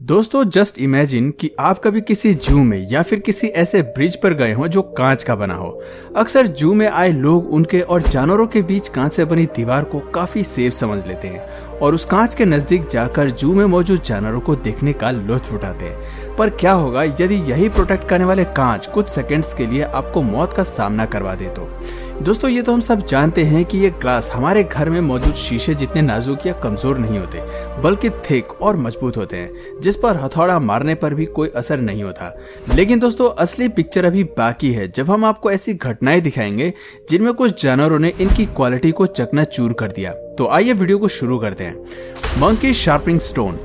दोस्तों just imagine कि आप कभी किसी जू में या फिर किसी ऐसे ब्रिज पर गए हो जो कांच का बना हो। अक्सर जू में आए लोग उनके और जानवरों के बीच कांच से बनी दीवार को काफी सेफ समझ लेते हैं और उस कांच के नजदीक जाकर जू में मौजूद जानवरों को देखने का लुत्फ उठाते हैं। पर क्या होगा यदि यही प्रोटेक्ट करने वाले कांच कुछ सेकंड्स के लिए आपको मौत का सामना करवा दे तो? दोस्तों ये तो हम सब जानते हैं कि ये ग्लास हमारे घर में मौजूद शीशे जितने नाजुक या कमजोर नहीं होते, बल्कि थिक और मजबूत होते हैं, जिस पर हथौड़ा मारने पर भी कोई असर नहीं होता। लेकिन दोस्तों असली पिक्चर अभी बाकी है, जब हम आपको ऐसी घटनाएं दिखाएंगे जिनमें कुछ जानवरों ने इनकी क्वालिटी को चकनाचूर कर दिया। तो आइए वीडियो को शुरू करते हैं। Monkey sharpening stone.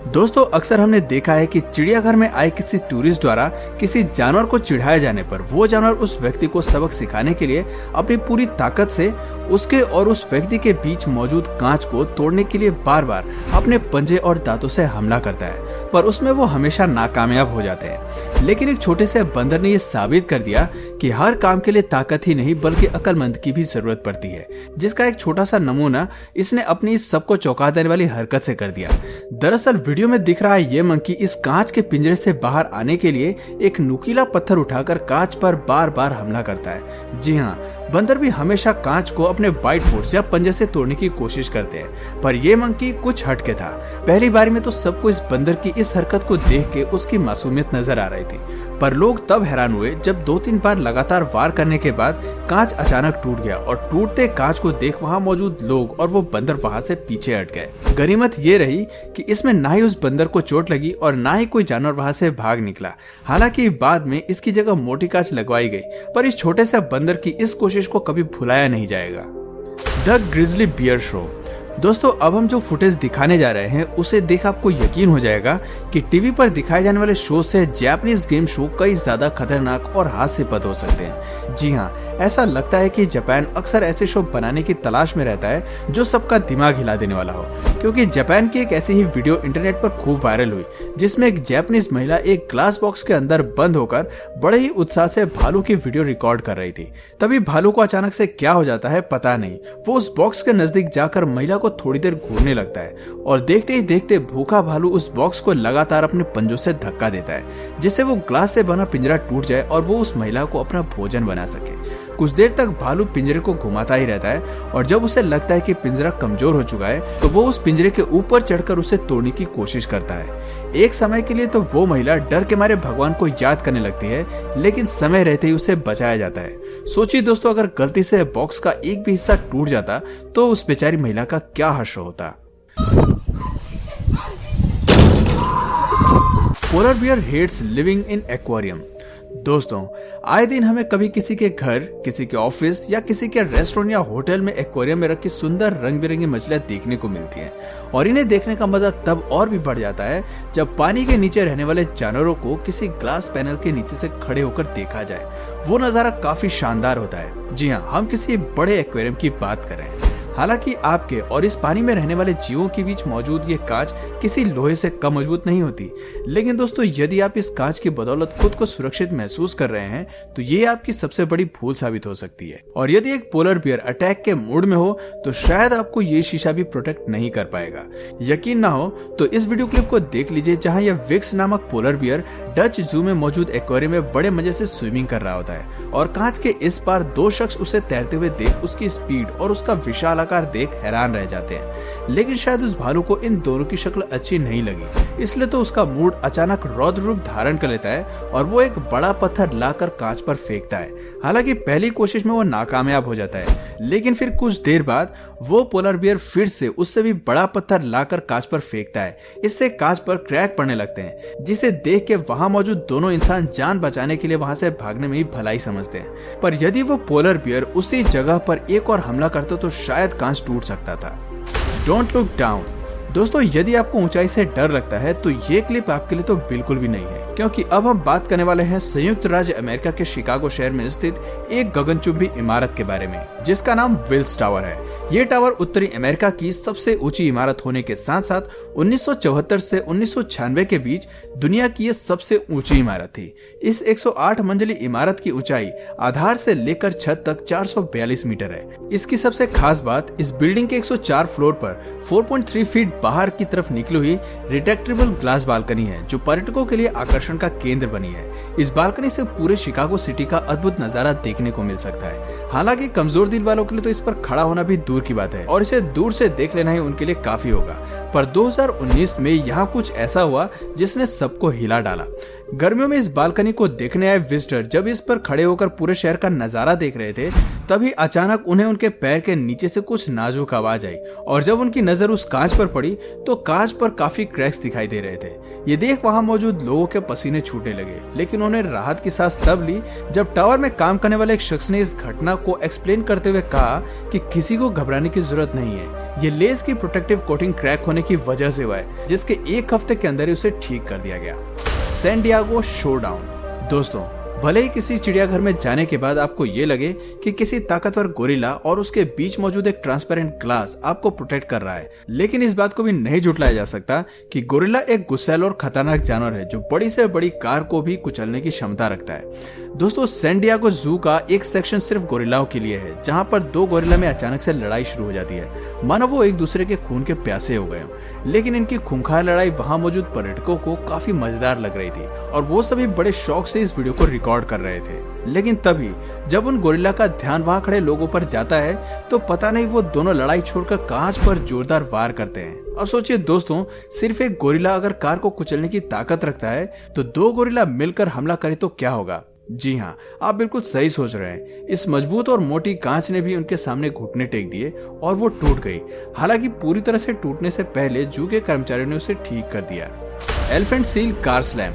दोस्तों अक्सर हमने देखा है कि चिड़ियाघर में आए किसी टूरिस्ट द्वारा किसी जानवर को चिढ़ाए जाने पर वो जानवर उस व्यक्ति को सबक सिखाने के लिए अपनी पूरी ताकत से उसके और उस व्यक्ति के बीच मौजूद कांच को तोड़ने के लिए बार बार अपने पंजे और दांतों से हमला करता है, पर उसमें वो हमेशा नाकामयाब हो जाते हैं। लेकिन एक छोटे से बंदर ने ये साबित कर दिया कि हर काम के लिए ताकत ही नहीं बल्कि अक्लमंद की भी जरूरत पड़ती है, जिसका एक छोटा सा नमूना इसने अपनी सबको चौंका देने वाली हरकत से कर दिया। दरअसल वीडियो में दिख रहा है ये मंकी इस कांच के पिंजरे से बाहर आने के लिए एक नुकीला पत्थर उठाकर कांच पर बार बार हमला करता है। जी हाँ, बंदर भी हमेशा कांच को अपने बाइट फोर्स या पंजे से तोड़ने की कोशिश करते हैं, पर ये मंकी कुछ हटके था। पहली बार में तो सबको इस बंदर की इस हरकत को देख के उसकी मासूमियत नजर आ रही थी, पर लोग तब हैरान हुए जब 2-3 बार लगातार वार करने के बाद कांच अचानक टूट गया और टूटते कांच को देख वहां मौजूद लोग और वो बंदर वहां से पीछे हट गए। गनीमत ये रही कि इसमें ना ही उस बंदर को चोट लगी और ना ही कोई जानवर वहां से भाग निकला। हालांकि बाद में इसकी जगह मोटी कांच लगवाई गई, पर इस छोटे से बंदर की इस कोशिश को कभी भुलाया नहीं जाएगा। The grizzly bear show. दोस्तों अब हम जो फुटेज दिखाने जा रहे हैं उसे देख आपको यकीन हो जाएगा कि टीवी पर दिखाए जाने वाले शो से जापानीज गेम शो कई ज्यादा खतरनाक और हास्यास्पद हो सकते हैं। जी हाँ, ऐसा लगता है कि जापान अक्सर ऐसे शो बनाने की तलाश में रहता है जो सबका दिमाग हिला देने वाला हो, क्योंकि जापान की एक ऐसी ही वीडियो इंटरनेट पर खूब वायरल हुई जिसमें एक जापानीज महिला एक ग्लास बॉक्स के अंदर बंद होकर बड़े ही उत्साह से भालू की वीडियो रिकॉर्ड कर रही थी। तभी भालू को अचानक से क्या हो जाता है पता नहीं, वो उस बॉक्स के नजदीक जाकर महिला को थोड़ी देर घूरने लगता है और देखते ही देखते भूखा भालू उस बॉक्स को लगातार अपने पंजों से धक्का देता है, जिससे वो ग्लास से बना पिंजरा टूट जाए और वो उस महिला को अपना भोजन बना सके। कुछ देर तक भालू पिंजरे को घुमाता ही रहता है और जब उसे लगता है कि पिंजरा कमजोर हो चुका है तो वो उस पिंजरे के ऊपर चढ़कर उसे तोड़ने की कोशिश करता है। एक समय के लिए तो वो महिला डर के मारे भगवान को याद करने लगती है, लेकिन समय रहते ही उसे बचाया जाता है। सोचिए दोस्तों, अगर गलती से बॉक्स का एक भी हिस्सा टूट जाता तो उस बेचारी महिला का क्या हश्र होता। Polar bear hates living in aquarium. दोस्तों आए दिन हमें कभी किसी के घर, किसी के ऑफिस या किसी के रेस्टोरेंट या होटल में एक्वेरियम में रखी सुंदर रंग बिरंगी मछलियां देखने को मिलती हैं, और इन्हें देखने का मजा तब और भी बढ़ जाता है जब पानी के नीचे रहने वाले जानवरों को किसी ग्लास पैनल के नीचे से खड़े होकर देखा जाए। वो नजारा काफी शानदार होता है। जी हाँ, हम किसी बड़े एक्वेरियम की बात कर रहे हैं। हालांकि आपके और इस पानी में रहने वाले जीवों के बीच मौजूद ये कांच किसी लोहे से कम मजबूत नहीं होती, लेकिन दोस्तों यदि आप इस कांच की बदौलत खुद को सुरक्षित महसूस कर रहे हैं तो ये आपकी सबसे बड़ी भूल साबित हो सकती है। और यदि एक पोलर बियर अटैक के मूड में हो तो शायद आपको ये शीशा भी प्रोटेक्ट नहीं कर पाएगा। यकीन ना हो तो इस वीडियो क्लिप को देख लीजिए, जहाँ यह विक्स नामक पोलर बियर डच जू में मौजूद एक्वेरियम में बड़े मजे से स्विमिंग कर रहा होता है और कांच के इस पार 2 शख्स उसे तैरते हुए देख उसकी स्पीड और उसका विशाल आकार देख हैरान रह जाते हैं। लेकिन शायद उस भालू को इन दोनों की शक्ल अच्छी नहीं लगी, इसलिए तो उसका मूड अचानक रौद्र रूप धारण कर लेता है और वो एक बड़ा पत्थर लाकर कांच पर फेंकता है। हालांकि पहली कोशिश में वो नाकामयाब हो जाता है, लेकिन फिर कुछ देर बाद वो पोलर बियर फिर से उससे भी बड़ा पत्थर लाकर कांच पर फेंकता है। इससे कांच पर क्रैक पड़ने लगते हैं, जिसे देख के वहां मौजूद दोनों इंसान जान बचाने के लिए वहां से भागने में ही भलाई समझते हैं। पर यदि वो पोलर बियर उसी जगह पर एक और हमला करता तो शायद कांच टूट सकता था। Don't look down. दोस्तों यदि आपको ऊंचाई से डर लगता है तो ये क्लिप आपके लिए तो बिल्कुल भी नहीं है, क्योंकि अब हम बात करने वाले हैं संयुक्त राज्य अमेरिका के शिकागो शहर में स्थित एक गगनचुंबी इमारत के बारे में, जिसका नाम विल्स टावर है। ये टावर उत्तरी अमेरिका की सबसे ऊंची इमारत होने के साथ साथ 1974 से 1996 के बीच दुनिया की ये सबसे ऊंची इमारत थी। इस 108 मंजिली इमारत की ऊंचाई आधार से लेकर छत तक 442 मीटर है। इसकी सबसे खास बात, इस बिल्डिंग के 104 फ्लोर पर 4.3 फीट बाहर की तरफ निकली हुई रिट्रैक्टेबल ग्लास बालकनी है जो पर्यटकों के लिए आकर्षण का केंद्र बनी है। इस बालकनी से पूरे शिकागो सिटी का अद्भुत नजारा देखने को मिल सकता है। हालांकि कमजोर दिल वालों के लिए तो इस पर खड़ा होना भी दूर की बात है और इसे दूर से देख लेना ही उनके लिए काफी होगा। पर 2019 में यहाँ कुछ ऐसा हुआ जिसने सबको हिला डाला। गर्मियों में इस बालकनी को देखने आए विजिटर जब इस पर खड़े होकर पूरे शहर का नजारा देख रहे थे, तभी अचानक उन्हें उनके पैर के नीचे से कुछ नाजुक आवाज आई और जब उनकी नजर उस कांच पर पड़ी तो कांच पर काफी क्रैक्स दिखाई दे रहे थे। ये देख वहां मौजूद लोगों के पसीने छूटने लगे, लेकिन उन्हें राहत की सांस तब ली जब टावर में काम करने वाले एक शख्स ने इस घटना को एक्सप्लेन करते हुए कहा कि किसी को घबराने की जरूरत नहीं है, ये लेस की प्रोटेक्टिव कोटिंग क्रैक होने की वजह से हुआ है, जिसके एक हफ्ते के अंदर ही उसे ठीक कर दिया गया। San Diego showdown. दोस्तों, भले ही किसी चिड़ियाघर में जाने के बाद आपको ये लगे कि किसी ताकतवर गोरिल्ला और उसके बीच मौजूद एक ट्रांसपेरेंट ग्लास आपको प्रोटेक्ट कर रहा है, लेकिन इस बात को भी नहीं झुठलाया जा सकता कि गोरिल्ला एक गुस्सैल और खतरनाक जानवर है जो बड़ी से बड़ी कार को भी कुचलने की क्षमता रखता है। दोस्तों, सैन डिएगो जू का एक सेक्शन सिर्फ गोरिल्लाओं के लिए है, जहां पर दो गोरिल्ला में अचानक से लड़ाई शुरू हो जाती है, मानो वो एक दूसरे के खून के प्यासे हो गए। लेकिन इनकी खूंखार लड़ाई वहां मौजूद पर्यटकों को काफी मजेदार लग रही थी और वो सभी बड़े शौक से इस वीडियो को रिकॉर्ड कर रहे थे। लेकिन तभी जब उन गोरिल्ला का ध्यान वहां खड़े लोगों पर जाता है तो पता नहीं वो दोनों लड़ाई छोड़कर कांच पर जोरदार वार करते हैं। अब सोचिए दोस्तों, सिर्फ एक गोरिल्ला अगर कार को कुचलने की ताकत रखता है तो दो गोरिल्ला मिलकर हमला करे तो क्या होगा? जी हाँ, आप बिल्कुल सही सोच रहे हैं। इस मजबूत और मोटी कांच ने भी उनके सामने घुटने टेक दिए और वो टूट गई। हालांकि पूरी तरह से टूटने से पहले जू के कर्मचारियों ने उसे ठीक कर दिया। Elephant seal car slam.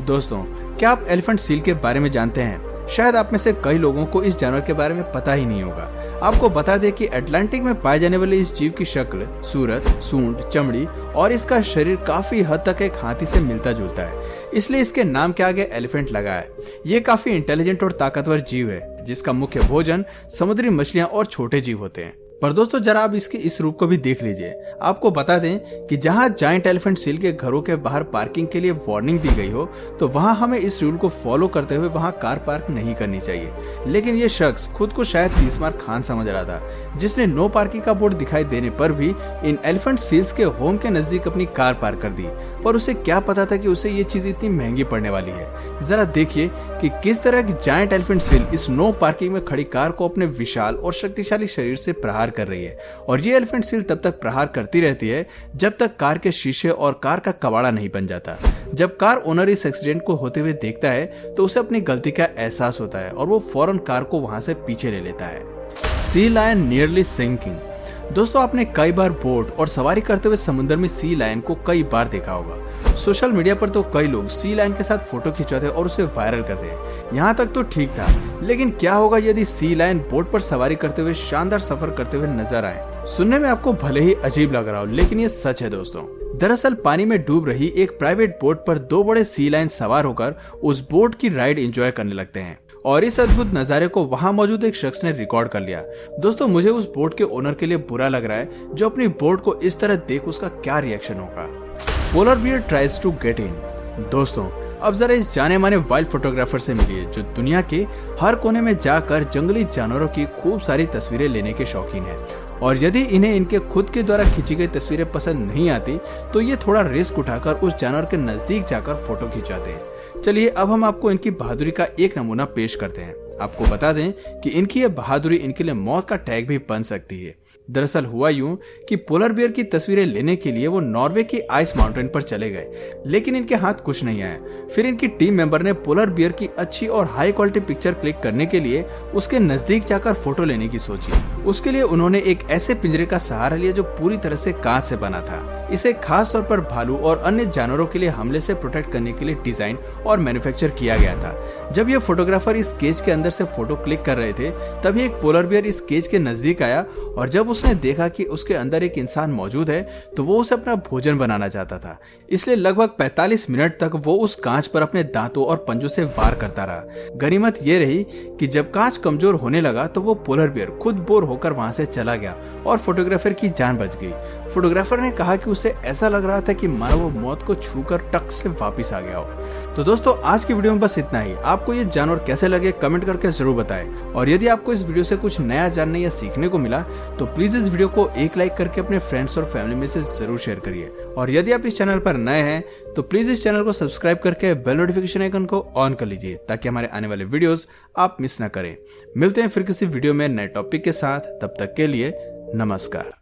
दोस्तों, क्या आप एलिफेंट सील के बारे में जानते हैं? शायद आप में से कई लोगों को इस जानवर के बारे में पता ही नहीं होगा। आपको बता दें कि अटलांटिक में पाए जाने वाले इस जीव की शक्ल, सूरत, सूंड, चमड़ी और इसका शरीर काफी हद तक एक हाथी से मिलता जुलता है, इसलिए इसके नाम के आगे एलिफेंट लगा है। ये काफी इंटेलिजेंट और ताकतवर जीव है जिसका मुख्य भोजन समुद्री मछलियां और छोटे जीव होते हैं। पर दोस्तों, जरा आप इसके इस रूप को भी देख लीजिए। आपको बता दें कि जहां जायंट एलिफेंट सील के घरों के बाहर पार्किंग के लिए वार्निंग दी गई हो, तो वहां हमें इस रूल को फॉलो करते हुए वहां कार पार्क नहीं करनी चाहिए। लेकिन ये शख्स खुद को शायद 30 मार खान समझ रहा था, जिसने नो पार्किंग का बोर्ड दिखाई देने पर भी इन एलिफेंट सील्स के होम के नजदीक अपनी कार पार्क कर दी। पर उसे क्या पता था कि उसे ये चीज इतनी महंगी पड़ने वाली है। जरा देखिए कि किस तरह की जायंट एलिफेंट सील इस नो पार्किंग में खड़ी कार को अपने विशाल और शक्तिशाली शरीर से प्रहार कर रही है। और ये एलिफेंट सील तब तक प्रहार करती रहती है जब तक कार के शीशे और कार का कबाड़ा नहीं बन जाता। जब कार ओनर इस एक्सीडेंट को होते हुए देखता है तो उसे अपनी गलती का एहसास होता है और वो फौरन कार को वहां से पीछे ले लेता है। Sea lion nearly sinking. दोस्तों, आपने कई बार बोट और सवारी करते हुए समुद्र में सी लायन को कई बार देखा होगा। सोशल मीडिया पर तो कई लोग सी लायन के साथ फोटो खिंचवाते और उसे वायरल करते हैं। यहाँ तक तो ठीक था, लेकिन क्या होगा यदि सी लायन बोट पर सवारी करते हुए शानदार सफर करते हुए नजर आए? सुनने में आपको भले ही अजीब लग रहा हो, लेकिन ये सच है दोस्तों। दरअसल पानी में डूब रही एक प्राइवेट बोट पर दो बड़े सी लायन सवार होकर उस बोट की राइड एंजॉय करने लगते हैं और इस अद्भुत नजारे को वहां मौजूद एक शख्स ने रिकॉर्ड कर लिया। दोस्तों, मुझे उस बोट के ओनर के लिए बुरा लग रहा है जो अपनी बोट को इस तरह देख उसका क्या रिएक्शन होगा। Polar bear tries to get in. दोस्तों, अब जरा इस जाने माने वाइल्ड फोटोग्राफर से मिलिए जो दुनिया के हर कोने में जाकर जंगली जानवरों की खूब सारी तस्वीरें लेने के शौकीन हैं। और यदि इन्हें इनके खुद के द्वारा खींची गई तस्वीरें पसंद नहीं आती तो ये थोड़ा रिस्क उठाकर उस जानवर के नजदीक जाकर फोटो खिंचाते हैं। चलिए अब हम आपको इनकी बहादुरी का एक नमूना पेश करते हैं। आपको बता दें कि इनकी ये बहादुरी इनके लिए मौत का टैग भी बन सकती है। दरअसल हुआ यूं कि पोलर बियर की तस्वीरें लेने के लिए वो नॉर्वे की आइस माउंटेन पर चले गए, लेकिन इनके हाथ कुछ नहीं आया। फिर इनकी टीम मेंबर ने पोलर बियर की अच्छी और हाई क्वालिटी पिक्चर क्लिक करने के लिए उसके नजदीक जाकर फोटो लेने की सोची। उसके लिए उन्होंने एक ऐसे पिंजरे का सहारा लिया जो पूरी तरह से कांच से बना था। इसे खास तौर पर भालू और अन्य जानवरों के लिए हमले से प्रोटेक्ट करने के लिए डिजाइन और मैन्युफैक्चर किया गया था। जब ये फोटोग्राफर इस केज के अंदर से फोटो क्लिक कर रहे थे, तभी एक पोलर बियर इस केज के नजदीक आया और जब उसने देखा कि उसके अंदर एक इंसान मौजूद है तो वो उसे अपना भोजन बनाना चाहता था। इसलिए लगभग 45 मिनट तक वो उस कांच पर अपने दांतों और पंजों से वार करता रहा। गनीमत ये रही कि जब कांच कमजोर होने लगा तो वो पोलर बियर खुद बोर होकर वहां से चला गया और फोटोग्राफर की जान बच गई। फोटोग्राफर ने कहा कि उसे ऐसा लग रहा था कि मानो वो मौत को छूकर टक से वापिस आ गया हो। तो दोस्तों, आज की वीडियो में बस इतना ही। आपको ये जानवर कैसे लगे कमेंट कर करके जरूर बताएं। और यदि आपको इस वीडियो से कुछ नया जानने या सीखने को मिला तो प्लीज इस वीडियो को एक लाइक करके अपने फ्रेंड्स और फैमिली में से जरूर शेयर करिए। और यदि आप इस चैनल पर नए हैं तो प्लीज इस चैनल को सब्सक्राइब करके बेल नोटिफिकेशन आइकन को ऑन कर लीजिए ताकि हमारे आने वाले वीडियोस आप मिस ना करें। मिलते हैं फिर किसी वीडियो में नए टॉपिक के साथ, तब तक के लिए नमस्कार।